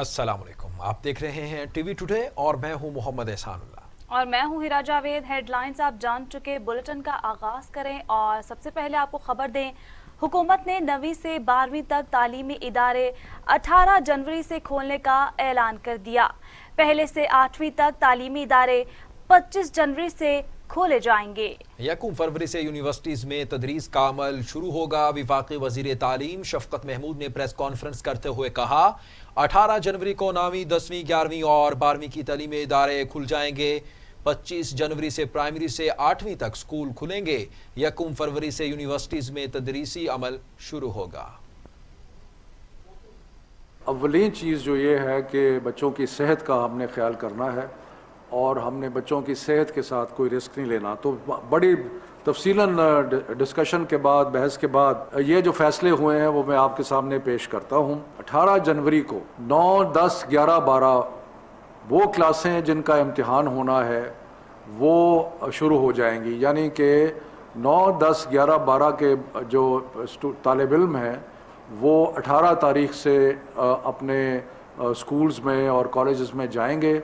अस्सलाम वालेकुम, आप देख रहे हैं टीवी टुडे और मैं हूं मोहम्मद एहसान उल्लाह। और मैं हूं हिरा जावेद। हेडलाइंस आप जान चुके, बुलेटिन का आगाज करें और सबसे पहले आपको खबर दें। हुकूमत ने 9वीं से 12वीं तक तालीमी इदारे 18 जनवरी से खोलने का ऐलान कर दिया। पहले से 8वीं तक तालीमी इदारे 25 जनवरी से खोले जाएंगे। 1 फरवरी से यूनिवर्सिटीज में तदरीस का अमल शुरू होगा। वफाकी वजीर तालीम शफकत महमूद ने प्रेस कॉन्फ्रेंस करते हुए कहा, 18 जनवरी को 9वीं, 10वीं, 11वीं और 12वीं की तालीमी इदारे खुल जाएंगे। 25 जनवरी से प्राइमरी से 8वीं तक स्कूल खुलेंगे। 1 फरवरी से यूनिवर्सिटीज में तदरीसी अमल शुरू होगा। अव्वलीन चीज़ जो ये है कि बच्चों की सेहत का हमने ख्याल करना है और हमने बच्चों की सेहत के साथ कोई रिस्क नहीं लेना। तो बड़ी तफसीलन डिस्कशन के बाद, बहस के बाद ये जो फैसले हुए हैं वो मैं आपके सामने पेश करता हूँ। 18 जनवरी को 9, 10, 11, 12 वो क्लासें जिनका इम्तिहान होना है वो शुरू हो जाएंगी, यानी कि 9, 10, 11, 12 के जो तालिब इल्म हैं वो 18 तारीख से अपने स्कूल्स में और कॉलेजेस में जाएंगे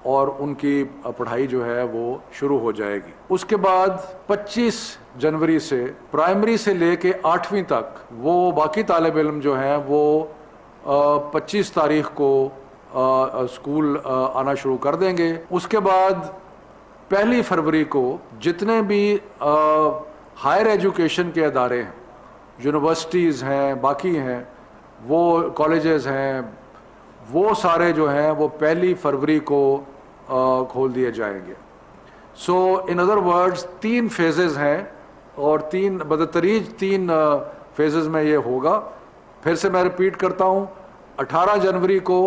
और उनकी पढ़ाई जो है वो शुरू हो जाएगी। उसके बाद 25 जनवरी से प्राइमरी से लेके 8वीं तक वो बाकी तालिब इल्म जो हैं वो 25 तारीख को स्कूल आना शुरू कर देंगे। उसके बाद 1 फरवरी को जितने भी हायर एजुकेशन के अदारे हैं, यूनिवर्सिटीज़ हैं, बाकी हैं, वो कॉलेजेस हैं, वो सारे जो हैं वो 1 फरवरी को खोल दिए जाएंगे। सो इन अदर वर्ड्स 3 फेजेस हैं और बदतरीज 3 फेजेस में ये होगा। फिर से मैं रिपीट करता हूँ, 18 जनवरी को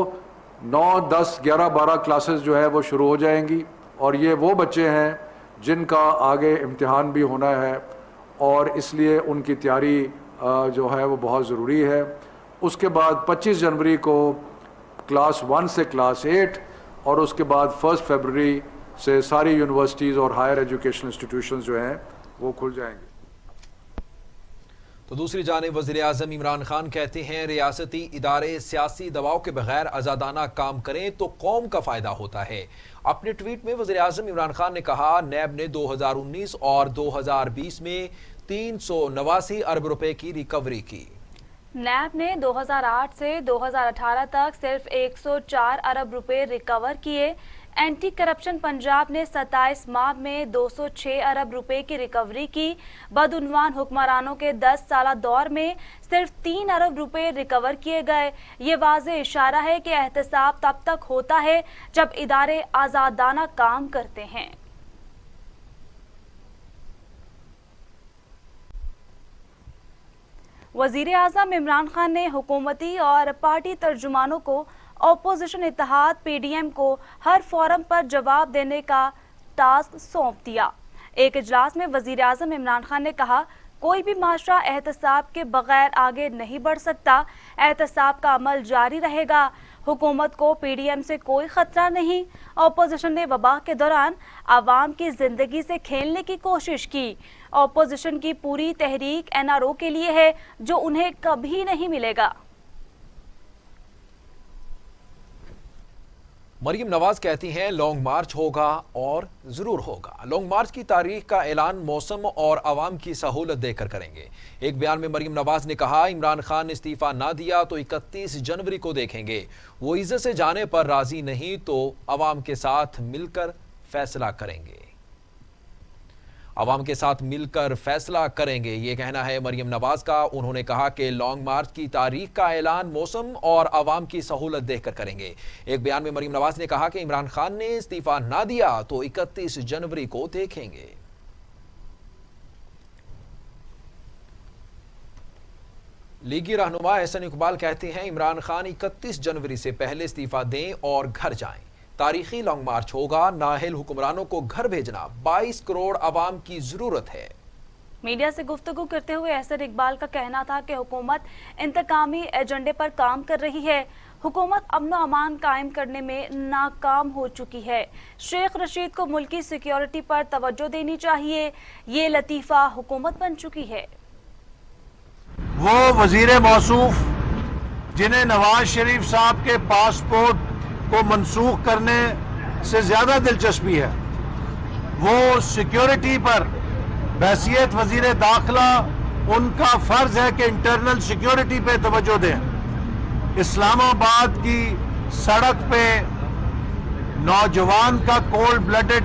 9, 10, 11, 12 क्लासेस जो है वो शुरू हो जाएंगी और ये वो बच्चे हैं जिनका आगे इम्तिहान भी होना है और इसलिए उनकी तैयारी जो है वो बहुत ज़रूरी है। उसके बाद 25 जनवरी को क्लास 1 से क्लास 8 और उसके बाद 1 फरवरी से सारी यूनिवर्सिटीज़ और हायर एजुकेशन इंस्टीट्यूशंस जो हैं वो खुल जाएंगे। तो दूसरी जानिब वज़ीर आज़म इमरान खान कहते हैं, रियासती इदारे सियासी दबाव के बगैर आज़ादाना काम करें तो कौम का फ़ायदा होता है। अपने ट्वीट में वज़ीर आज़म इमरान खान ने कहा, नैब ने 2019 और 2020 में 389 अरब रुपए की रिकवरी की। नैब ने 2008 से 2018 तक सिर्फ 104 अरब रुपए रिकवर किए। एंटी करप्शन पंजाब ने 27 माह में 206 अरब रुपए की रिकवरी की। बदउनवान हुक्मरानों के 10 साला दौर में सिर्फ 3 अरब रुपए रिकवर किए गए। ये वाज़ेह इशारा है कि एहतसाब तब तक होता है जब इदारे आज़ादाना काम करते हैं। वज़ीर आज़म इमरान खान ने हुकूमती और पार्टी तर्जुमानों को अपोजिशन इत्तेहाद PDM को हर फोरम पर जवाब देने का टास्क सौंप दिया। एक इजलास में वज़ीर आज़म इमरान खान ने कहा, कोई भी माशरा एहतसाब के बगैर आगे नहीं बढ़ सकता। एहतसाब का अमल जारी रहेगा। हुकूमत को PDM से कोई खतरा नहीं। अपोजिशन ने वबा के दौरान आवाम की जिंदगी से खेलने की कोशिश की। अपोजिशन की पूरी तहरीक NRO के लिए है, जो उन्हें कभी नहीं मिलेगा। मरियम नवाज कहती हैं, लॉन्ग मार्च होगा और ज़रूर होगा। लॉन्ग मार्च की तारीख का ऐलान मौसम और आवाम की सहूलत देकर करेंगे। एक बयान में मरियम नवाज ने कहा, इमरान खान ने इस्तीफ़ा ना दिया तो 31 जनवरी को देखेंगे। वो इज्जत से जाने पर राज़ी नहीं तो आवाम के साथ मिलकर फैसला करेंगे। आवाम के साथ मिलकर फैसला करेंगे, ये कहना है मरियम नवाज का। उन्होंने कहा कि लॉन्ग मार्च की तारीख का ऐलान मौसम और आवाम की सहूलत देखकर करेंगे। एक बयान में मरियम नवाज ने कहा कि इमरान खान ने इस्तीफा ना दिया तो 31 जनवरी को देखेंगे। लीगी रहनुमा एहसन इकबाल कहते हैं, इमरान खान 31 जनवरी से पहले इस्तीफा दें और घर जाएं। तारीखी लॉन्ग मार्च होगा। नाअहल हुक्मरानों को घर भेजना 22 करोड़ आवाम की जरूरत है। मीडिया से गुफ्तगू करते हुए एहसन इकबाल का कहना था कि हुकूमत इंतकामी एजेंडे पर काम कर रही है। हुकूमत अमन व अमान कायम करने में नाकाम हो चुकी है। शेख रशीद को मुल्की सिक्योरिटी पर तवज्जो देनी चाहिए। ये लतीफ़ा हुकूमत बन चुकी है। वो वजीर मौसूफ जिन्हें नवाज शरीफ साहब के पासपोर्ट को मनसूख करने से ज्यादा दिलचस्पी है, वो सिक्योरिटी पर बहैसियत वजीर दाखिला उनका फर्ज है कि इंटरनल सिक्योरिटी पे तवज्जो दें। इस्लामाबाद की सड़क पे नौजवान का कोल्ड ब्लडेड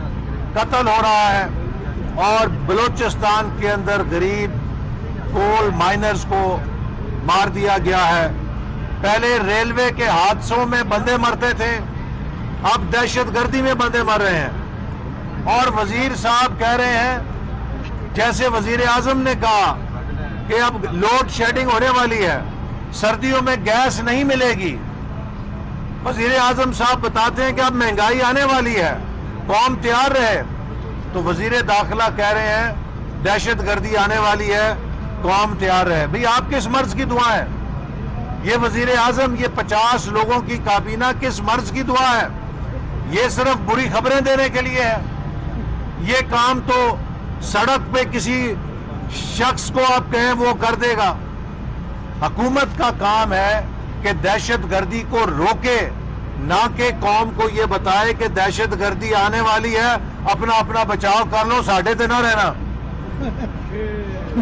कत्ल हो रहा है और बलूचिस्तान के अंदर गरीब कोल माइनर्स को मार दिया गया है। पहले रेलवे के हादसों में बंदे मरते थे, अब दहशतगर्दी में बंदे मर रहे हैं। और वजीर साहब कह रहे हैं, जैसे वजीर आजम ने कहा कि अब लोड शेडिंग होने वाली है, सर्दियों में गैस नहीं मिलेगी। वजीर आजम साहब बताते हैं कि अब महंगाई आने वाली है, कौम तैयार रहे। तो वजीर दाखिला कह रहे हैं दहशतगर्दी आने वाली है, कौम तैयार रहे। भाई आप किस मर्ज की दुआ है? ये वजीर आजम, ये 50 लोगों की काबीना किस मर्ज की दुआ है? ये सिर्फ बुरी खबरें देने के लिए है। ये काम तो सड़क पे किसी शख्स को आप कहें वो कर देगा। हुकूमत का काम है कि दहशतगर्दी को रोके, ना कि कौम को ये बताए कि दहशतगर्दी आने वाली है, अपना अपना बचाव कर लो, साढ़े ते ना रहना।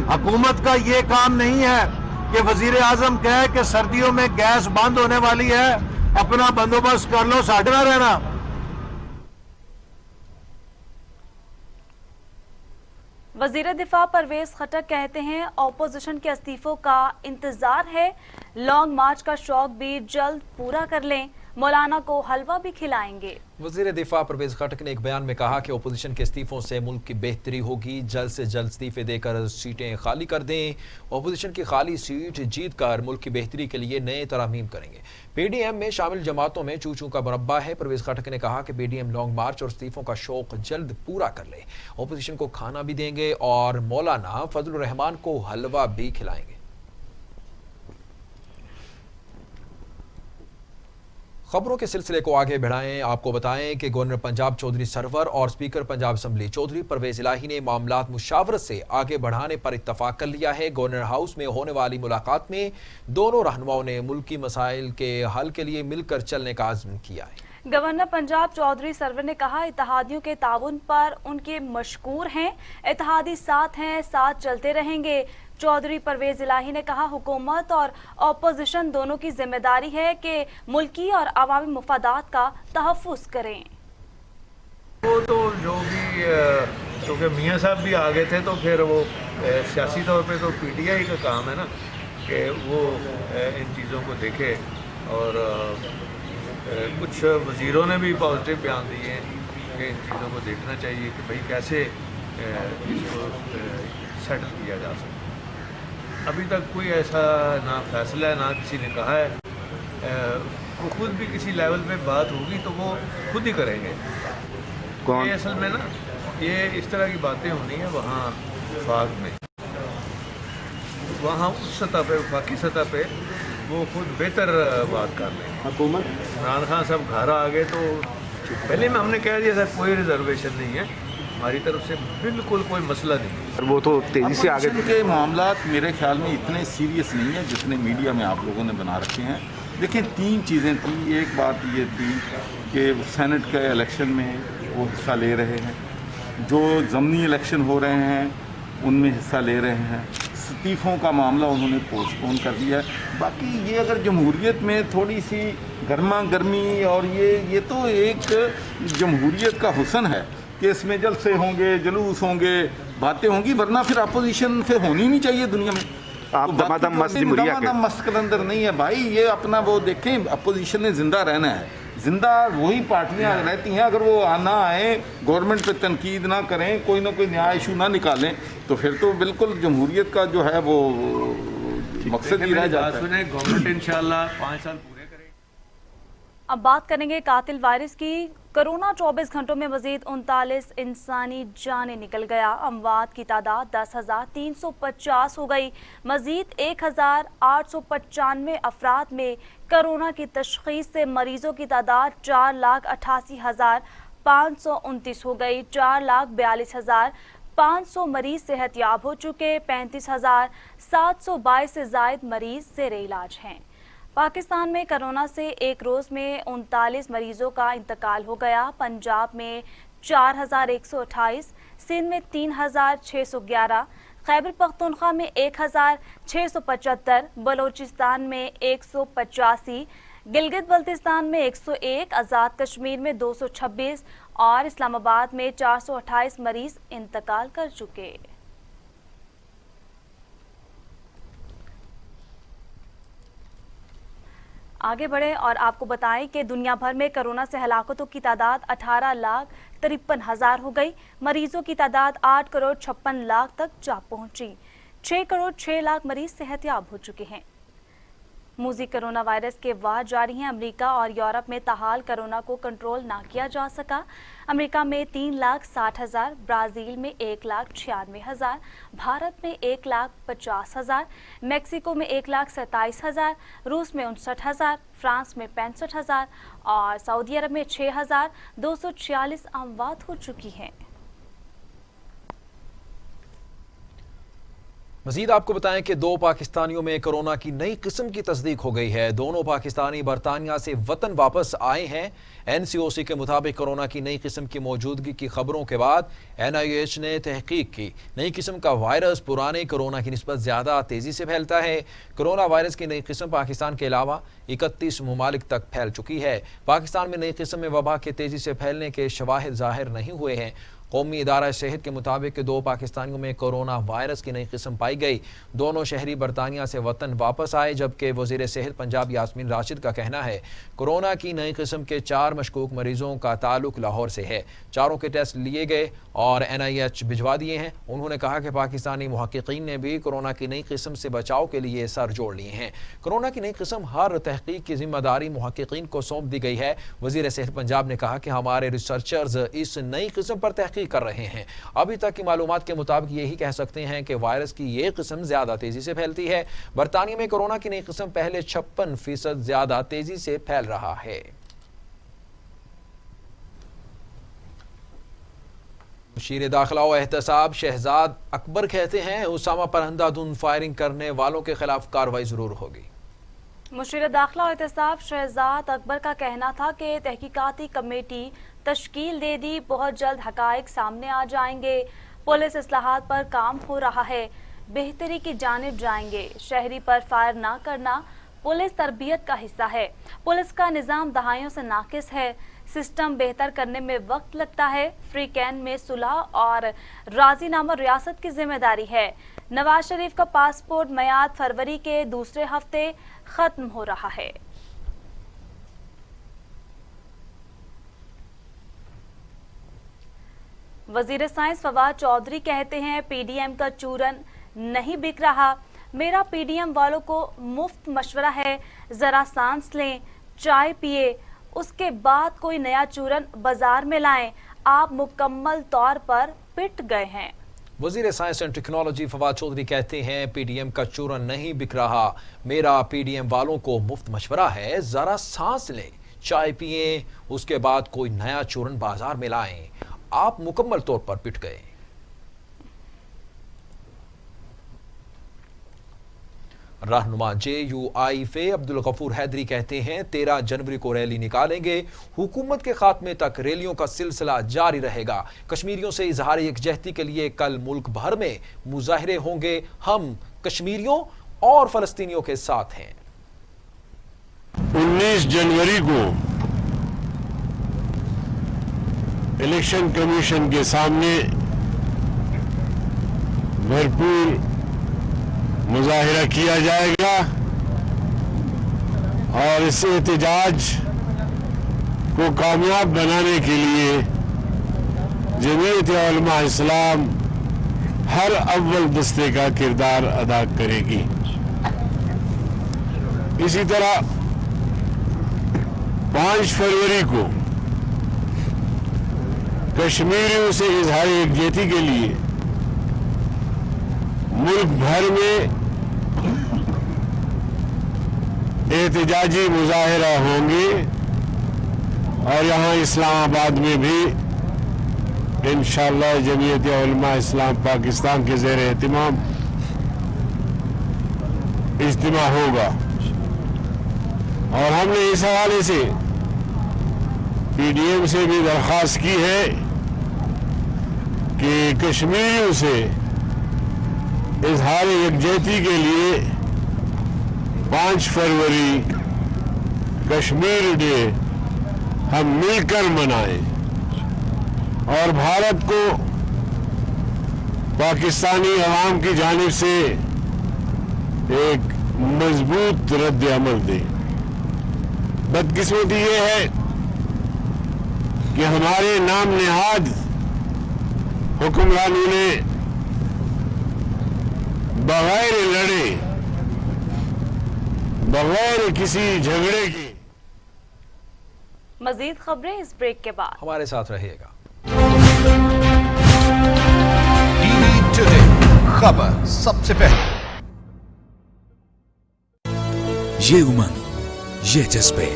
हुकूमत का ये काम नहीं है कि वजीर आजम कहे कि सर्दियों में गैस बंद होने वाली है, अपना बंदोबस्त कर लो, साढ़े ना रहना। वजीर दिफा परवेज खटक कहते हैं ऑपोजिशन के इस्तीफों का इंतजार है, लॉन्ग मार्च का शौक भी जल्द पूरा कर लें, मौलाना को हलवा भी खिलाएंगे। वजीर दिफा परवेज खटक ने एक बयान में कहा कि ओपोजिशन के इस्तीफों से मुल्क की बेहतरी होगी, जल्द से जल्द इस्तीफे देकर सीटें खाली कर दें। ओपोजिशन की खाली सीट जीत कर मुल्क की बेहतरी के लिए नए तरमीम करेंगे। पीडीएम में शामिल जमातों में चू चू का मुरब्बा है। परवेज खटक ने कहा कि पीडीएम लॉन्ग मार्च और इस्तीफों का शौक जल्द पूरा कर ले, ओपोजिशन को खाना भी देंगे और मौलाना फजलुर रहमान को हलवा भी खिलाएंगे। खबरों के सिलसिले को आगे बढ़ाएं, आपको बताएं कि गवर्नर पंजाब चौधरी सरवर और स्पीकर पंजाब असम्बली चौधरी परवेज इलाही ने मामलात मुशावरत से आगे बढ़ाने पर इत्तफाक कर लिया है। गवर्नर हाउस में होने वाली मुलाकात में दोनों रहनुमाओं ने मुल्की मसाइल के हल के लिए मिलकर चलने का आज़म किया है। गवर्नर पंजाब चौधरी सरवर ने कहा इत्तेहादियों के ताउन पर उनके मशकूर हैं, इत्तेहादी साथ हैं, साथ चलते रहेंगे। चौधरी परवेज इलाही ने कहा हुकूमत और अपोजिशन दोनों की जिम्मेदारी है कि मुल्की और अवामी मफादात का तहफ़्फ़ुज़ करें। वो तो जो भी क्योंकि मियाँ साहब भी आ गए थे, तो फिर वो सियासी तौर पे तो पीटीआई का काम है ना कि वो इन चीज़ों को देखे। और कुछ वज़ीरों ने भी पॉजिटिव बयान दिए हैं कि इन चीज़ों को देखना चाहिए कि भाई कैसे इसको सेटल किया जा सकता। अभी तक कोई ऐसा ना फैसला है, ना किसी ने कहा है। वो खुद भी किसी लेवल पे बात होगी तो वो खुद ही करेंगे। कौन? ये असल में ना ये इस तरह की बातें होनी है वहाँ वफाक में, वहाँ उस सतह पे, वफाकी सतह पे वो खुद बेहतर बात कर लेंगे। हुकूमत इमरान खान साहब घर आ गए तो पहले में हमने कह दिया सर कोई रिजर्वेशन नहीं है, हमारी तरफ से बिल्कुल कोई मसला नहीं है। वो तो तेजी से आगे के मामलात मेरे ख्याल में इतने सीरियस नहीं है जितने मीडिया में आप लोगों ने बना रखे हैं। देखिए 3 चीज़ें थी। एक बात ये थी कि सेनेट के इलेक्शन में वो हिस्सा ले रहे हैं, जो ज़मनी इलेक्शन हो रहे हैं उनमें हिस्सा ले रहे हैं। इस्तीफ़ों का मामला उन्होंने पोस्टपोन कर दिया है। बाकी ये अगर जमहूरियत में थोड़ी सी गर्मा गर्मी और ये तो एक जमहूरियत का हुस्न है कि इसमें जलसे होंगे, जुलूस होंगे, बातें होंगी, वरना फिर अपोजिशन फिर होनी नहीं चाहिए दुनिया में। आप दमादम मस्त कलंदर नहीं है भाई। ये अपना वो देखें, अपोजिशन ने जिंदा रहना है, जिंदा वही पार्टियां रहती हैं। अगर वो आना आए, गवर्नमेंट पे तनकीद ना करें, कोई ना कोई न्याय इशू ना निकालें, तो फिर तो बिल्कुल जमहूरियत का जो है वो मकसद ही रह जाता है। गवर्नमेंट इंशाल्लाह 5 साल पूरे करेगी। अब बात करेंगे कातिल वायरस की। कोरोना 24 घंटों में मजीद 39 इंसानी जानें निकल गया। अमवात की तादाद 10,350 हो गई। मजीद 1,895 अफराद में कोरोना की तशखीस से मरीजों की तादाद 4,88,529 हो गई। 4,42,500 मरीज सेहतयाब हो चुके। 35,722 से जायद मरीज ज़ेर इलाज हैं। पाकिस्तान में कोरोना से एक रोज में 39 मरीजों का इंतकाल हो गया। पंजाब में 4128, सिंध में 3611, खैबर पख्तूनख्वा में 1675, बलोचिस्तान में 185, गिलगित बल्तिस्तान में 101, आज़ाद कश्मीर में 226 और इस्लामाबाद में 428 मरीज इंतकाल कर चुके। आगे बढ़े और आपको बताएं कि दुनिया भर में कोरोना से हलाकतों की तादाद 18,53,000 हो गई। मरीजों की तादाद 8,56,00,000 तक जा पहुंची। 6,06,00,000 मरीज सेहतयाब हो चुके हैं। मूजी कोरोना वायरस के वार जारी हैं। अमेरिका और यूरोप में ताहाल कोरोना को कंट्रोल ना किया जा सका। अमेरिका में 3,60,000, ब्राज़ील में 1,96,000, भारत में 1,50,000, मैक्सिको में 1,27,000, रूस में 59,000, फ्रांस में 65,000 और सऊदी अरब में 6,246 अमवात हो चुकी हैं। मजीद आपको बताएं कि 2 पाकिस्तानियों में कोरोना की नई किस्म की तस्दीक हो गई है। दोनों पाकिस्तानी बरतानिया से वतन वापस आए हैं। NCOC के मुताबिक कोरोना की नई किस्म की मौजूदगी की खबरों के बाद NIH ने तहकीक की। नई किस्म का वायरस पुराने कोरोना की निस्बत ज़्यादा तेज़ी से फैलता है। कोरोना वायरस की नई किस्म पाकिस्तान के अलावा 31 ममालिक तक फैल चुकी है। पाकिस्तान में नई किस्म में वबा के तेज़ी से फैलने के शवाहिद ज़ाहिर नहीं हुए हैं। कौमी इदारा सेहत के मुताबिक 2 पाकिस्तानियों में कोरोना वायरस की नई किस्म पाई गई। दोनों शहरी बरतानिया से वतन वापस आए, जबकि वज़ीर सेहत पंजाब यास्मीन राशिद का कहना है कोरोना की नई किस्म के 4 मशकूक मरीजों का ताल्लुक लाहौर से है। चारों के टेस्ट लिए गए और NIH भिजवा दिए हैं। उन्होंने कहा कि पाकिस्तानी मुहक्किकीन ने भी कोरोना की नई किस्म से बचाव के लिए सर जोड़ लिए हैं। कोरोना की नई किस्म हर तहकीक की जिम्मेदारी मुहक्किकीन को सौंप दी गई है। वज़ीर सेहत पंजाब ने कहा कि हमारे रिसर्चर्स इस नई किस्म पर तहकीक कर रहे हैं। अभी तक की मालूमात के मुताबिक यही कह सकते हैं कि वायरस की ये किस्म ज्यादा तेजी से फैलती है। बरतानिया में कोरोना की नई किस्म पहले 56% ज्यादा तेजी से फैल रहा है। मुशीर दाखिला व एहतसाब शहजाद अकबर कहते हैं उसामा पर अंधाधुंध फायरिंग करने वालों के खिलाफ कार्रवाई जरूर होगी। मुशीर दाखिला और एहतसाब शहजाद अकबर का कहना था कि तहकीकाती कमेटी तश्कील दे दी, बहुत जल्द हकाइक सामने आ जाएंगे। पुलिस इस्लाहात पर काम हो रहा है, बेहतरी की जानिब जाएंगे। शहरी पर फायर ना करना पुलिस तरबियत का हिस्सा है। पुलिस का निज़ाम दहाइयों से नाकिस है। सिस्टम बेहतर करने में वक्त लगता है। फ्री कैन में सुलह और राजीनामा रियासत की जिम्मेदारी है। नवाज शरीफ का पासपोर्ट मियाद फरवरी के दूसरे हफ्ते खत्म हो रहा है। वजीर साइंस फवाद चौधरी कहते हैं PDM का चूरन नहीं बिक रहा। मेरा PDM वालों को मुफ्त मशवरा है, जरा सांस लें, चाय पिए, उसके बाद कोई नया चूरन बाजार में लाएं। आप मुकम्मल तौर पर पिट गए हैं। वजीर science and technology Fawad Chaudhry कहते हैं PDM का चूरन नहीं बिक रहा। मेरा PDM वालों को मुफ्त मशवरा है, जरा सांस लें, चाय पिए, उसके बाद कोई नया चूरन बाजार में लाएं। आप मुकम्मल तौर पर पिट गए। रहनुमा JUI अब्दुल गफूर हैदरी कहते हैं 13 जनवरी को रैली निकालेंगे। हुकूमत के खात्मे तक रैलियों का सिलसिला जारी रहेगा। कश्मीरियों से इजहार यकजहती के लिए कल मुल्क भर में मुजाहिरे होंगे। हम कश्मीरियों और फलस्तीनियों के साथ हैं। 19 जनवरी को इलेक्शन कमीशन के सामने भरपूर मुजाहिरा किया जाएगा और इस एहतजाज को कामयाब बनाने के लिए जमीयत उलमा इस्लाम हर अव्वल दस्ते का किरदार अदा करेगी। इसी तरह 5 फरवरी को कश्मीरियों से इजहार यकजहती के लिए मुल्क भर में एहतजाजी मुजाहिरा होंगे और यहाँ इस्लामाबाद में भी इंशाअल्लाह जमीयत उलमा इस्लाम पाकिस्तान के ज़ेर एहतिमाम इज्तिमा होगा। اور ہم نے اس حوالے سے پی ڈی ایم سے بھی درخواست کی ہے کہ کشمیریوں سے اظہار یکجہتی کے لیے 5 فروری کشمیر ڈے ہم مل کر منائیں اور بھارت کو پاکستانی عوام کی جانب سے ایک مضبوط رد عمل دیں۔ بدقسمتی یہ ہے کہ ہمارے نام نہاد حکمرانوں نے بغیر لڑے، بغیر کسی جھگڑے کے مزید خبریں اس بریک کے بعد ہمارے ساتھ رہیے گا۔ ٹی وی ٹوڈے خبر سب سے پہلے، یہ امنگ، یہ جذبے،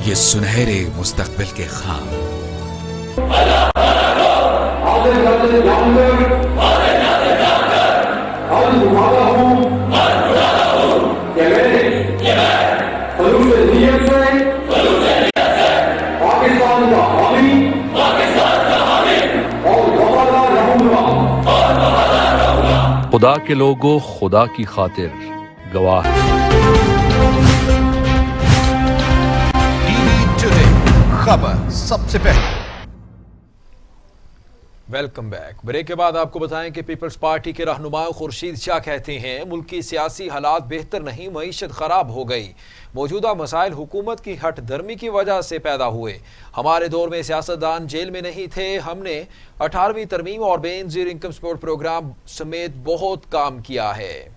یہ سنہرے مستقبل کے خواب، خدا کے لوگوں، خدا کی خاطر گواہ۔ ٹی وی ٹوڈے خبر سب سے پہلے۔ Welcome back. بریک کے بعد آپ کو بتائیں کہ پیپلز پارٹی کے رہنما خورشید شاہ کہتے ہیں ملکی سیاسی حالات بہتر نہیں، معیشت خراب ہو گئی، موجودہ مسائل حکومت کی ہٹ دھرمی کی وجہ سے پیدا ہوئے، ہمارے دور میں سیاستدان جیل میں نہیں تھے، ہم نے 18ویں ترمیم اور بے نظیر انکم سپورٹ پروگرام سمیت بہت کام کیا ہے۔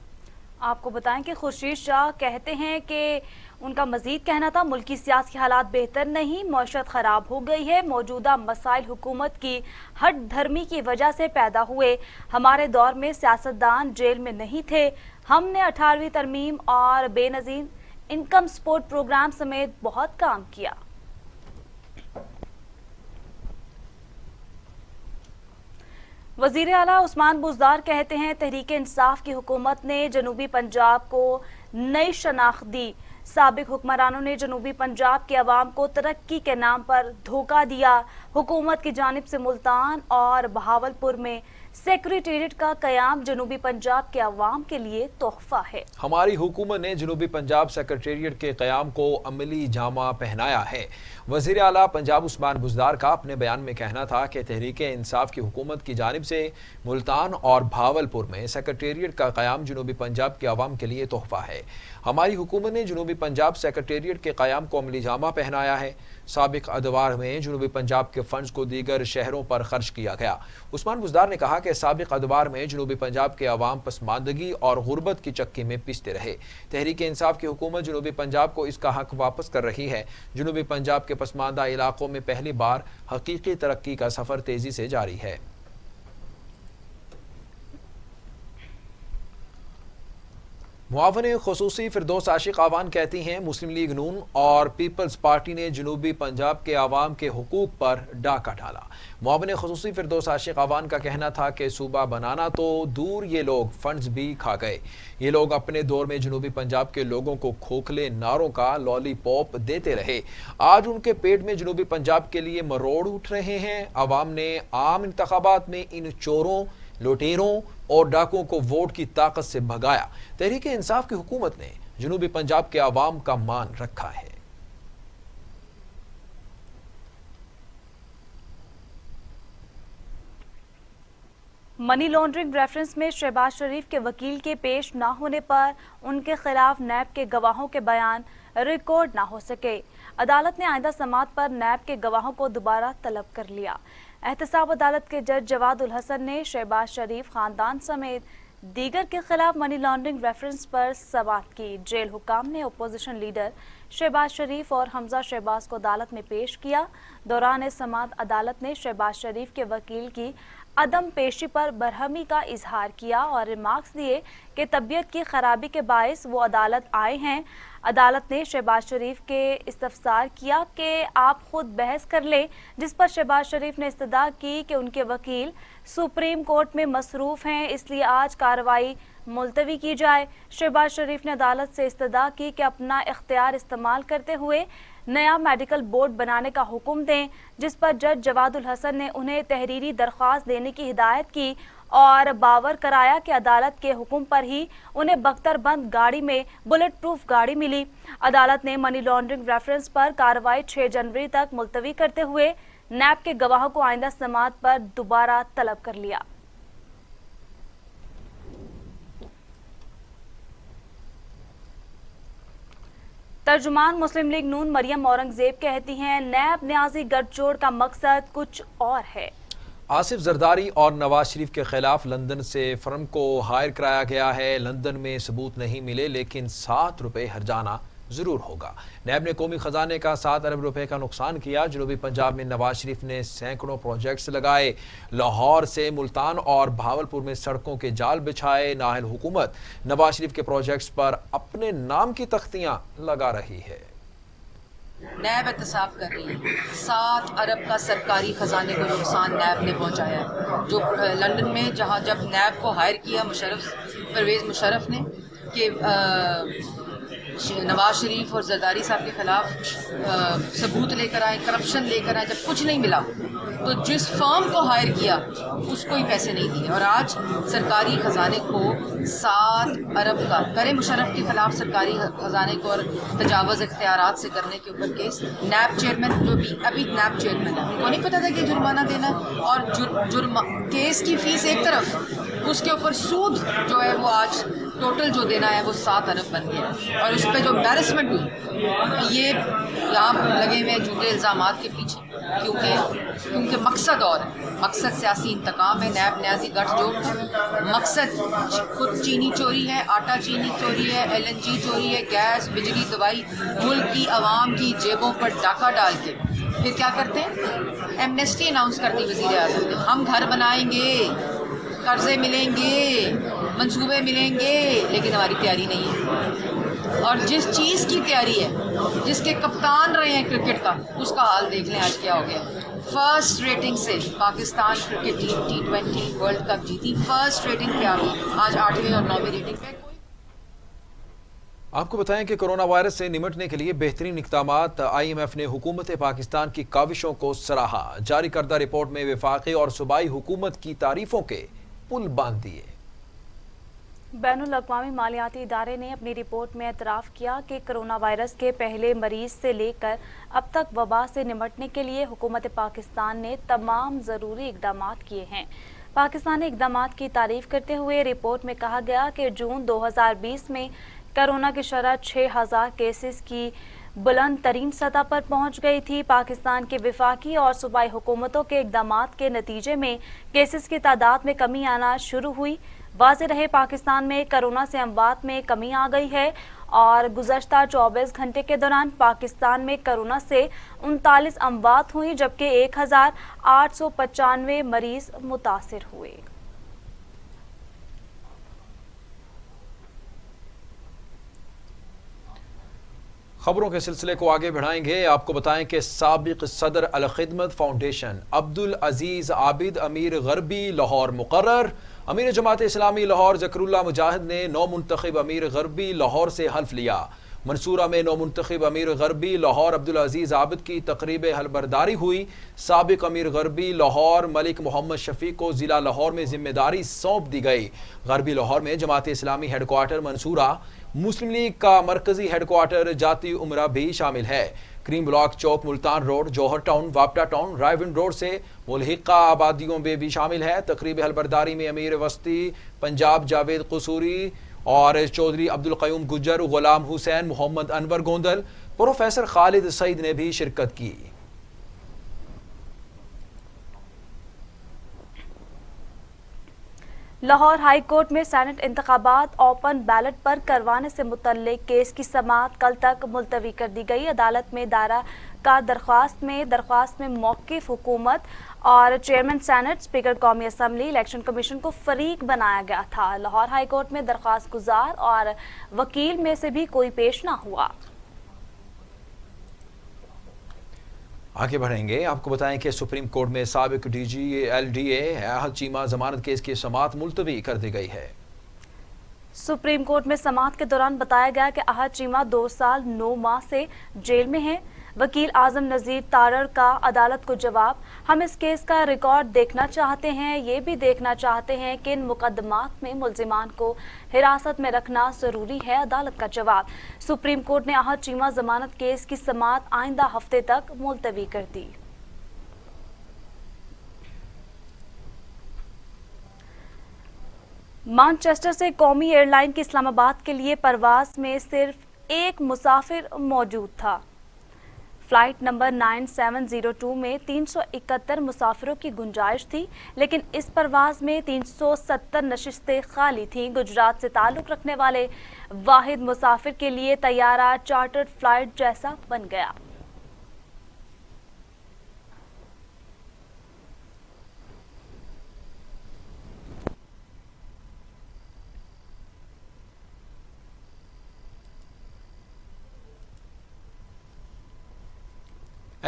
آپ کو بتائیں کہ خورشید شاہ کہتے ہیں کہ ان کا مزید کہنا تھا ملکی سیاسی حالات بہتر نہیں، معیشت خراب ہو گئی ہے، موجودہ مسائل حکومت کی ہٹ دھرمی کی وجہ سے پیدا ہوئے، ہمارے دور میں سیاستدان جیل میں نہیں تھے، ہم نے 18ویں ترمیم اور بے نظیر انکم سپورٹ پروگرام سمیت بہت کام کیا۔ وزیر اعلیٰ عثمان بزدار کہتے ہیں تحریک انصاف کی حکومت نے جنوبی پنجاب کو نئی شناخت دی، سابق حکمرانوں نے جنوبی پنجاب کے عوام کو ترقی کے نام پر دھوکہ دیا، حکومت کی جانب سے ملتان اور بہاولپور میں سیکریٹریٹ کا قیام جنوبی پنجاب کے عوام کے لیے تحفہ ہے۔ ہماری حکومت نے جنوبی پنجاب سیکریٹریٹ کے قیام کو عملی جامہ پہنایا ہے۔ وزیر اعلیٰ پنجاب عثمان بزدار کا اپنے بیان میں کہنا تھا کہ تحریک انصاف کی حکومت کی جانب سے ملتان اور بہاولپور میں سیکریٹریٹ کا قیام جنوبی پنجاب کے عوام کے لیے تحفہ ہے۔ ہماری حکومت نے جنوبی پنجاب سیکریٹریٹ کے قیام کو عملی جامہ پہنایا ہے۔ سابق ادوار میں جنوبی پنجاب کے فنڈز کو دیگر شہروں پر خرچ کیا گیا۔ عثمان بزدار نے کہا کہ سابق ادوار میں جنوبی پنجاب کے عوام پسماندگی اور غربت کی چکی میں پستے رہے۔ تحریک انصاف کی حکومت جنوبی پنجاب کو اس کا حق واپس کر رہی ہے۔ جنوبی پنجاب کے پسماندہ علاقوں میں پہلی بار حقیقی ترقی کا سفر تیزی سے جاری ہے۔ معاون خصوصی فردوس عاشق آوان کہتی ہیں مسلم لیگ نون اور پیپلز پارٹی نے جنوبی پنجاب کے عوام کے حقوق پر ڈاکہ ڈالا۔ معاون خصوصی فردوس عاشق آوان کا کہنا تھا کہ صوبہ بنانا تو دور، یہ لوگ فنڈز بھی کھا گئے، یہ لوگ اپنے دور میں جنوبی پنجاب کے لوگوں کو کھوکھلے نعروں کا لالی پاپ دیتے رہے، آج ان کے پیٹ میں جنوبی پنجاب کے لیے مروڑ اٹھ رہے ہیں۔ عوام نے عام انتخابات میں ان چوروں، لوٹیروں اور ڈاکوں کو ووٹ کی طاقت سے بھگایا۔ تحریک انصاف کی حکومت نے جنوبی پنجاب کے عوام کا مان رکھا ہے۔ منی لانڈرنگ ریفرنس میں شہباز شریف کے وکیل کے پیش نہ ہونے پر ان کے خلاف نیب کے گواہوں کے بیان ریکارڈ نہ ہو سکے، عدالت نے آئندہ سماعت پر نیب کے گواہوں کو دوبارہ طلب کر لیا۔ احتساب عدالت کے جج جواد الحسن نے شہباز شریف خاندان سمیت دیگر کے خلاف منی لانڈرنگ ریفرنس پر سماعت کی۔ جیل حکام نے اپوزیشن لیڈر شہباز شریف اور حمزہ شہباز کو عدالت میں پیش کیا۔ دوران سماعت عدالت نے شہباز شریف کے وکیل کی عدم پیشی پر برہمی کا اظہار کیا اور ریمارکس دیے کہ طبیعت کی خرابی کے باعث وہ عدالت آئے ہیں۔ عدالت نے شہباز شریف کے استفسار کیا کہ آپ خود بحث کر لیں، جس پر شہباز شریف نے استدعا کی کہ ان کے وکیل سپریم کورٹ میں مصروف ہیں، اس لیے آج کارروائی मुलतवी की जाए। शहबाज शरीफ ने अदालत से इस्तदा की कि अपना इख्तियार इस्तेमाल करते हुए नया मेडिकल बोर्ड बनाने का हुक्म दें, जिस पर जज जवादुल हसन ने उन्हें तहरीरी दरख्वास्त देने की हिदायत की और बावर कराया कि अदालत के हुक्म पर ही उन्हें बख्तरबंद गाड़ी में बुलेट प्रूफ गाड़ी मिली। अदालत ने मनी लॉन्ड्रिंग रेफरेंस पर कार्रवाई 6 जनवरी तक मुलतवी करते हुए नैब के गवाहों को आइंदा समाअत पर दोबारा तलब कर लिया। तर्जुमान मुस्लिम लीग नून मरियम औरंगजेब कहती हैं, नैब न्याजी गठजोड़ का मकसद कुछ और है। आसिफ जरदारी और नवाज शरीफ के खिलाफ लंदन से फर्म को हायर कराया गया है। लंदन में सबूत नहीं मिले लेकिन 7 रुपए हर्जाना जरूर होगा। नैब ने कौमी खजाने का 7 अरब रुपए का नुकसान किया। जनूबी पंजाब में नवाज शरीफ ने सैकड़ों प्रोजेक्ट्स लगाए। लाहौर से मुल्तान और भावलपुर में सड़कों के जाल बिछाए। नाहल हुकूमत नवाज शरीफ के प्रोजेक्ट्स पर अपने नाम की तख्तियां लगा रही है। नैब एहतसाब कर रही है। 7 अरब का सरकारी खजाने को नुकसान नैब ने पहुंचाया है। जो लंदन में जहां जब नैब को हायर किया परवेज़ मुशर्रफ ने कि नवाज शरीफ और जरदारी साहब के खिलाफ सबूत लेकर आए, करप्शन लेकर आए, जब कुछ नहीं मिला तो जिस फर्म को हायर किया उसको ही पैसे नहीं दिए। और आज सरकारी खजाने को 7 अरब का करे मुशर्रफ के खिलाफ सरकारी खजाने को और तजावज़ इख्तियारात से करने के ऊपर केस। नैब चेयरमैन जो भी अभी नैब चेयरमैन है, उनको नहीं पता था कि जुर्माना देना और केस की फीस एक तरफ, उसके ऊपर सूद जो है वो आज टोटल जो देना है वो 7 अरब बन गया। और उस पर जो एम्बैरसमेंट हुई, ये यहाँ लगे हुए झूठे इल्ज़ामात के पीछे, क्योंकि मकसद और है, मकसद सियासी इंतकाम है। नैब न्याजी गठजोड़ का मकसद खुद चीनी चोरी है, आटा चीनी चोरी है, LNG चोरी है, गैस, बिजली, दवाई, मुल्क की आवाम की जेबों पर डाका डाल के फिर क्या करते हैं, एमनेस्टी अनाउंस करती वज़ीर आज़म ने, हम घर बनाएंगे, कर्जे मिलेंगे, मंसूबे मिलेंगे, लेकिन हमारी तैयारी नहीं है। और जिस चीज़ की तैयारी है, जिसके कप्तान रहे हैं क्रिकेट का, उसका हाल देख लें आज क्या हो गया। फर्स्ट रेटिंग से Pakistan cricket team T20 world cup जीती, फर्स्ट रेटिंग पे आ गई, आज 8वीं और 9वीं रेटिंग पे। आपको बताएं कि कोरोना वायरस से निमटने के लिए बेहतरीन इक़दामात। IMF ने हुकूमत पाकिस्तान की काविशों को सराहा। जारी करदा रिपोर्ट में वफाकी और सूबाई हुकूमत की तारीफों के पुल बांध दिए। बैनुल अक़वामी मालियाती इदारे ने अपनी रिपोर्ट में एतराफ़ किया कि कोरोना वायरस के पहले मरीज से लेकर अब तक वबा से निमटने के लिए हुकूमत पाकिस्तान ने तमाम ज़रूरी इक़दामात किए हैं। पाकिस्तान ने इक़दामात की तारीफ़ करते हुए रिपोर्ट में कहा गया कि जून 2020 में कोरोना की शरह 6000 केसेस की बुलंद तरीन सतह पर पहुंच गई थी। पाकिस्तान के वफाकी और सूबाई हुकूमतों के इक़दामात के नतीजे में केसेस की तादाद में कमी आना शुरू हुई। वाज़ेह रहे पाकिस्तान में कोरोना से अमवात में कमी आ गई है और गुज़श्ता 24 घंटे के दौरान पाकिस्तान में कोरोना से 39 अमवात हुई, जबकि 1895 मरीज मुतासिर हुए। खबरों के सिलसिले को आगे बढ़ाएंगे। आपको बताएं कि साबिक सदर अल खिदमत फाउंडेशन अब्दुल अजीज आबिद अमीर गरबी लाहौर मुकर्रर। अमीर जमात इस्लामी लाहौर ज़करुल्लाह मुजाहिद ने नौ मुंतखब अमीर गरबी लाहौर से हल्फ लिया। मंसूरा में नौ मुंतखब अमीर गरबी लाहौर अब्दुल अजीज आबिद की तकरीब हलबरदारी हुई। साबिक अमीर गरबी लाहौर मलिक मोहम्मद शफीक को जिला लाहौर में जिम्मेदारी सौंप दी गई। गरबी लाहौर में जमात इस्लामी हेडक्वार्टर मंसूरा, मुस्लिम लीग का मरकजी हेडक्वार्टर जाती उमरा भी शामिल है। क्रीम ब्लॉक चौक, मुल्तान रोड, जौहर टाउन, वापटा टाउन, रायविंड रोड से मुल्हिका आबादियों में भी शामिल है। तकरीब हलबरदारी में अमीर वस्ती पंजाब जावेद कसूरी और चौधरी अब्दुल क़यूम गुज्जर, गुलाम हुसैन, मोहम्मद अनवर गोंदल, प्रोफेसर खालिद सईद ने भी शिरकत की। लाहौर हाई कोर्ट में सेनेट इंतखाबात ओपन बैलेट पर करवाने से मुतल्लिक केस की समाअत कल तक मुलतवी कर दी गई। अदालत में दायरा का दरख्वास्त में मौक़िफ़ हुकूमत और चेयरमैन सेनेट, स्पीकर कौमी असम्बली, इलेक्शन कमीशन को फरीक बनाया गया था। लाहौर हाई कोर्ट में दरख्वास्त गुजार और वकील में से भी कोई पेश ना हुआ। आगे बढ़ेंगे। आपको बताएं कि सुप्रीम कोर्ट में साबिक DG LDA अहद चीमा जमानत केस की समाअत मुलतवी कर दी गई है। सुप्रीम कोर्ट में समाअत के दौरान बताया गया कि अहद चीमा 2 साल 9 माह से जेल में हैं। वकील आजम नज़ीर तारड़ का अदालत को जवाब, हम इस केस का रिकॉर्ड देखना चाहते हैं, ये भी देखना चाहते हैं कि इन मुकदमात में मुल्जिमान को हिरासत में रखना ज़रूरी है। अदालत का जवाब, सुप्रीम कोर्ट ने अहद चीमा जमानत केस की समाअत आइंदा हफ्ते तक मुलतवी कर दी। मैनचेस्टर से कौमी एयरलाइन की इस्लामाबाद के लिए परवाज में सिर्फ एक मुसाफिर मौजूद था। फ्लाइट नंबर 9702 में 371 मुसाफिरों की गुंजाइश थी, लेकिन इस परवाज में 370 नशिस्तें खाली थीं। गुजरात से ताल्लुक़ रखने वाले वाहिद मुसाफिर के लिए तैयारा चार्टर्ड फ्लाइट जैसा बन गया।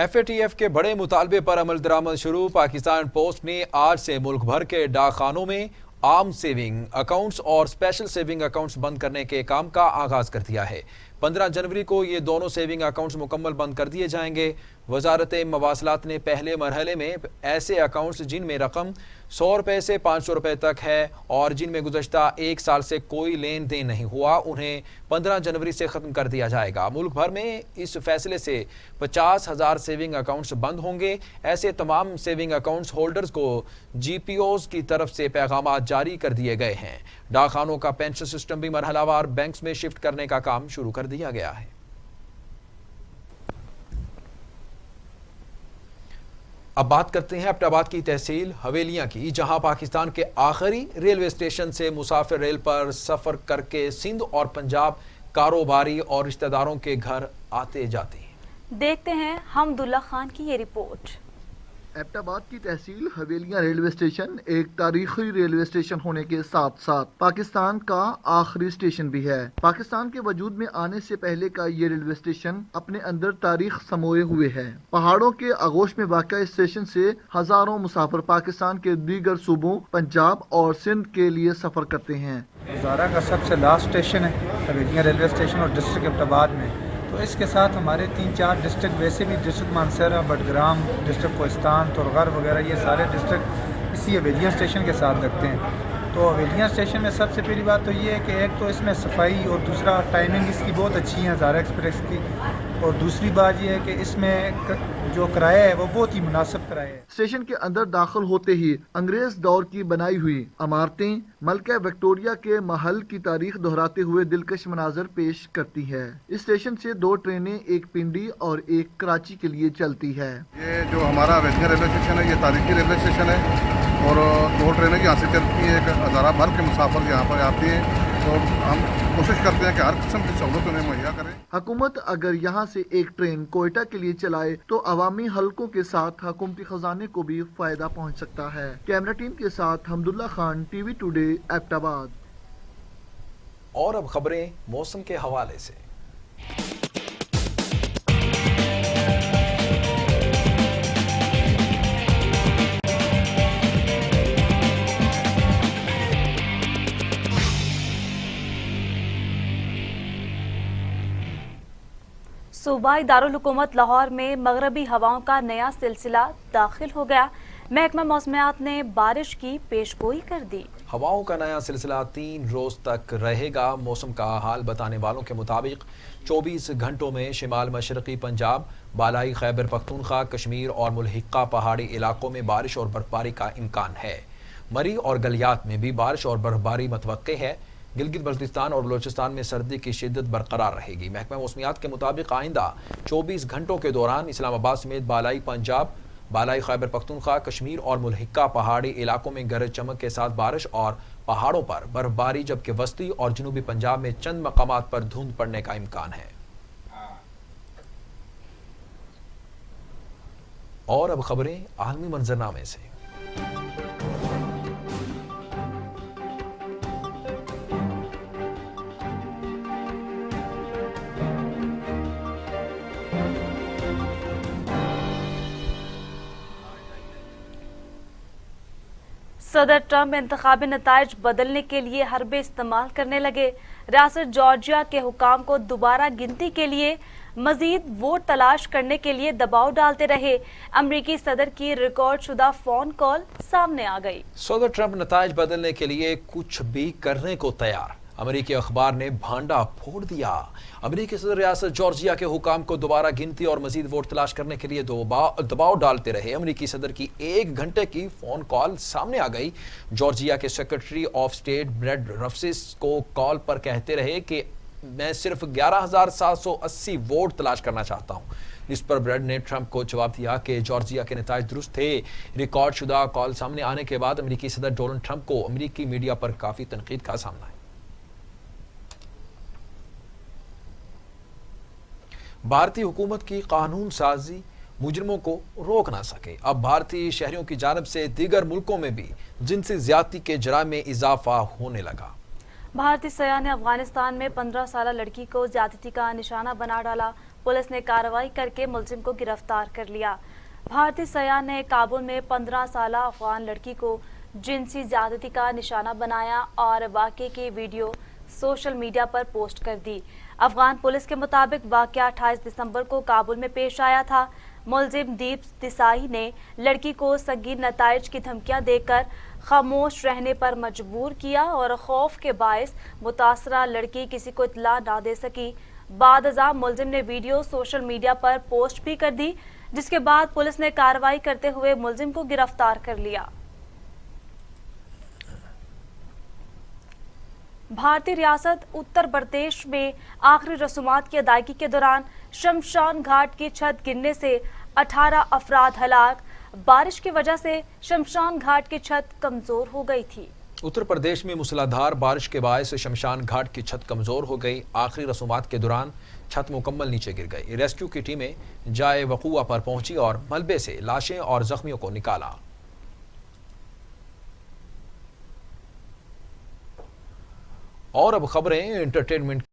FATF के बड़े मुतालबे पर अमल दरामद शुरू। पाकिस्तान पोस्ट ने आज से मुल्क भर के डाकखानों में आम सेविंग अकाउंट्स और स्पेशल सेविंग अकाउंट्स बंद करने के काम का आगाज कर दिया है। 15 जनवरी को ये दोनों सेविंग अकाउंट्स मुकम्मल बंद कर दिए जाएंगे। वजारत मवासलात ने पहले मरहले में ऐसे अकाउंट्स जिनमें रकम 100 रुपये से 500 रुपये तक है और जिनमें गुज़श्ता 1 साल से कोई लेन देन नहीं हुआ, उन्हें 15 जनवरी से ख़त्म कर दिया जाएगा। मुल्क भर में इस फैसले से 50,000 सेविंग अकाउंट्स बंद होंगे। ऐसे तमाम सेविंग अकाउंट्स होल्डर्स को GPOs की तरफ से पैगाम जारी कर दिए गए हैं। डाकखानों का पेंशन सिस्टम भी मरहलावार बैंक्स में शिफ्ट करने का काम शुरू कर दिया गया है। अब बात करते हैं एबटाबाद की तहसील हवेलियां की, जहां पाकिस्तान के आखिरी रेलवे स्टेशन से मुसाफिर रेल पर सफर करके सिंध और पंजाब कारोबारी और रिश्तेदारों के घर आते जाते हैं। देखते हैं हमदुल्ला खान की ये रिपोर्ट। एबटाबाद की तहसील हवेलियां रेलवे स्टेशन एक तारीखी रेलवे स्टेशन होने के साथ साथ पाकिस्तान का आखिरी स्टेशन भी है। पाकिस्तान के वजूद में आने से पहले का ये रेलवे स्टेशन अपने अंदर तारीख समोए हुए है। पहाड़ों के आगोश में वाक़ा इस स्टेशन से हजारों मुसाफिर पाकिस्तान के दीगर सूबों पंजाब और सिंध के लिए सफर करते हैं। हज़ारा का सबसे लास्ट स्टेशन है हवेलियां रेलवे स्टेशन और डिस्ट्रिक्ट एबटाबाद में, तो इसके साथ हमारे 3-4 डिस्ट्रिक्ट, वैसे भी डिस्ट्रिक्ट मानसरा, बडग्राम, डिस्ट्रिक्ट कोहिस्तान, तुरगर वगैरह, ये सारे डिस्ट्रिक्ट इसी हवेलियां स्टेशन के साथ लगते हैं। तो हवेलियां स्टेशन में सबसे पहली बात तो ये है कि एक तो इसमें सफाई और दूसरा टाइमिंग इसकी बहुत अच्छी है हज़ारा एक्सप्रेस की, और दूसरी बात ये है कि इसमें जो किराया है वो बहुत ही मुनासिब किराया है। स्टेशन के अंदर दाखिल होते ही अंग्रेज दौर की बनाई हुई इमारतें मलका विक्टोरिया के महल की तारीख दोहराते हुए दिलकश मनाजर पेश करती है। इस स्टेशन से 2 ट्रेनें, एक पिंडी और एक कराची के लिए चलती है। ये जो हमारा हवेलियां रेलवे स्टेशन है, ये तारीखी रेलवे स्टेशन है और 2 ट्रेनें यहाँ से चलती हैं। एक हज़ारा भर के मुसाफिर यहाँ पर आते हैं, तो हम कोशिश करते हैं कि हर किस्म की सहूलत उन्हें मुहैया करें। हुकूमत अगर यहाँ से एक ट्रेन कोयटा के लिए चलाए तो अवामी हलकों के साथ हुकूमती खजाने को भी फायदा पहुँच सकता है। कैमरा टीम के साथ हमदुल्ला खान, TV टुडे, एबटाबाद। और अब खबरें मौसम के हवाले से। सूबाई दारुल हुकूमत लाहौर में मगरबी हवाओं का नया सिलसिला दाखिल हो गया। महकमा मौसमियात ने बारिश की पेशगोई कर दी। हवाओं का नया सिलसिला 3 रोज तक रहेगा। मौसम का हाल बताने वालों के मुताबिक 24 घंटों में शिमाल मशरकी पंजाब, बालाई खैबर पख्तूनख्वा, कश्मीर और मुल्हिका पहाड़ी इलाकों में बारिश और बर्फबारी का इम्कान है। मरी और गलियात में भी बारिश और बर्फबारी मतवक्के है। गिलगित बल्तिस्तान और बलोचिस्तान में सर्दी की शिद्दत बरकरार रहेगी। महकमा मौसमियात के मुताबिक आइंदा 24 घंटों के दौरान इस्लामाबाद समेत बालाई पंजाब, बालाई खैबर पख्तूनख्वा, कश्मीर और मुल्हिका पहाड़ी इलाकों में गरज चमक के साथ बारिश और पहाड़ों पर बर्फबारी, जबकि वस्ती और जनूबी पंजाब में चंद मकामात पर धुंध पड़ने का इम्कान है। और अब खबरें आलमी मंजरनामे से। صدر ٹرمپ انتخابی نتائج بدلنے کے لیے حربے استعمال کرنے لگے۔ ریاست جارجیا کے حکام کو دوبارہ گنتی کے لیے مزید ووٹ تلاش کرنے کے لیے دباؤ ڈالتے رہے۔ امریکی صدر کی ریکارڈ شدہ فون کال سامنے آ گئی۔ صدر ٹرمپ نتائج بدلنے کے لیے کچھ بھی کرنے کو تیار، امریکی اخبار نے بھانڈا پھوڑ دیا۔ امریکی صدر ریاست جارجیا کے حکام کو دوبارہ گنتی اور مزید ووٹ تلاش کرنے کے لیے دباؤ ڈالتے رہے۔ امریکی صدر کی 1 گھنٹے کی فون کال سامنے آ گئی۔ جارجیا کے سیکرٹری آف اسٹیٹ بریڈ رفسس کو کال پر کہتے رہے کہ میں صرف 11,780 ووٹ تلاش کرنا چاہتا ہوں، جس پر بریڈ نے ٹرمپ کو جواب دیا کہ جارجیا کے نتائج درست تھے۔ ریکارڈ شدہ کال سامنے آنے کے بعد امریکی صدر ڈونلڈ ٹرمپ کو امریکی میڈیا پر کافی تنقید کا سامنا ہے۔ بھارتی حکومت کی قانون سازی مجرموں کو روک نہ سکے۔ اب بھارتی شہریوں کی جانب سے دیگر ملکوں میں بھی جنسی زیادتی کے جرائم میں اضافہ ہونے لگا۔ بھارتی سیاح نے افغانستان میں 15 سالہ لڑکی کو زیادتی کا نشانہ بنا ڈالا۔ پولیس نے کارروائی کر کے ملزم کو گرفتار کر لیا۔ بھارتی سیاح نے کابل میں 15 سالہ افغان لڑکی کو جنسی زیادتی کا نشانہ بنایا اور واقعے کی ویڈیو سوشل میڈیا پر پوسٹ کر دی۔ افغان پولیس کے مطابق واقعہ 28 دسمبر کو کابل میں پیش آیا تھا۔ ملزم دیپ دیسائی نے لڑکی کو سنگین نتائج کی دھمکیاں دے کر خاموش رہنے پر مجبور کیا اور خوف کے باعث متاثرہ لڑکی کسی کو اطلاع نہ دے سکی۔ بعد ازاں ملزم نے ویڈیو سوشل میڈیا پر پوسٹ بھی کر دی، جس کے بعد پولیس نے کارروائی کرتے ہوئے ملزم کو گرفتار کر لیا۔ بھارتی ریاست اتر پردیش میں آخری رسومات کی ادائیگی کے دوران شمشان گھاٹ کی چھت گرنے سے 18 افراد ہلاک۔ بارش کی وجہ سے شمشان گھاٹ کی چھت کمزور ہو گئی تھی۔ اتر پردیش میں موسلادھار بارش کے باعث شمشان گھاٹ کی چھت کمزور ہو گئی۔ آخری رسومات کے دوران چھت مکمل نیچے گر گئی۔ ریسکیو کی ٹیمیں جائے وقوع پر پہنچی اور ملبے سے لاشیں اور زخمیوں کو نکالا۔ اور اب خبریں انٹرٹینمنٹ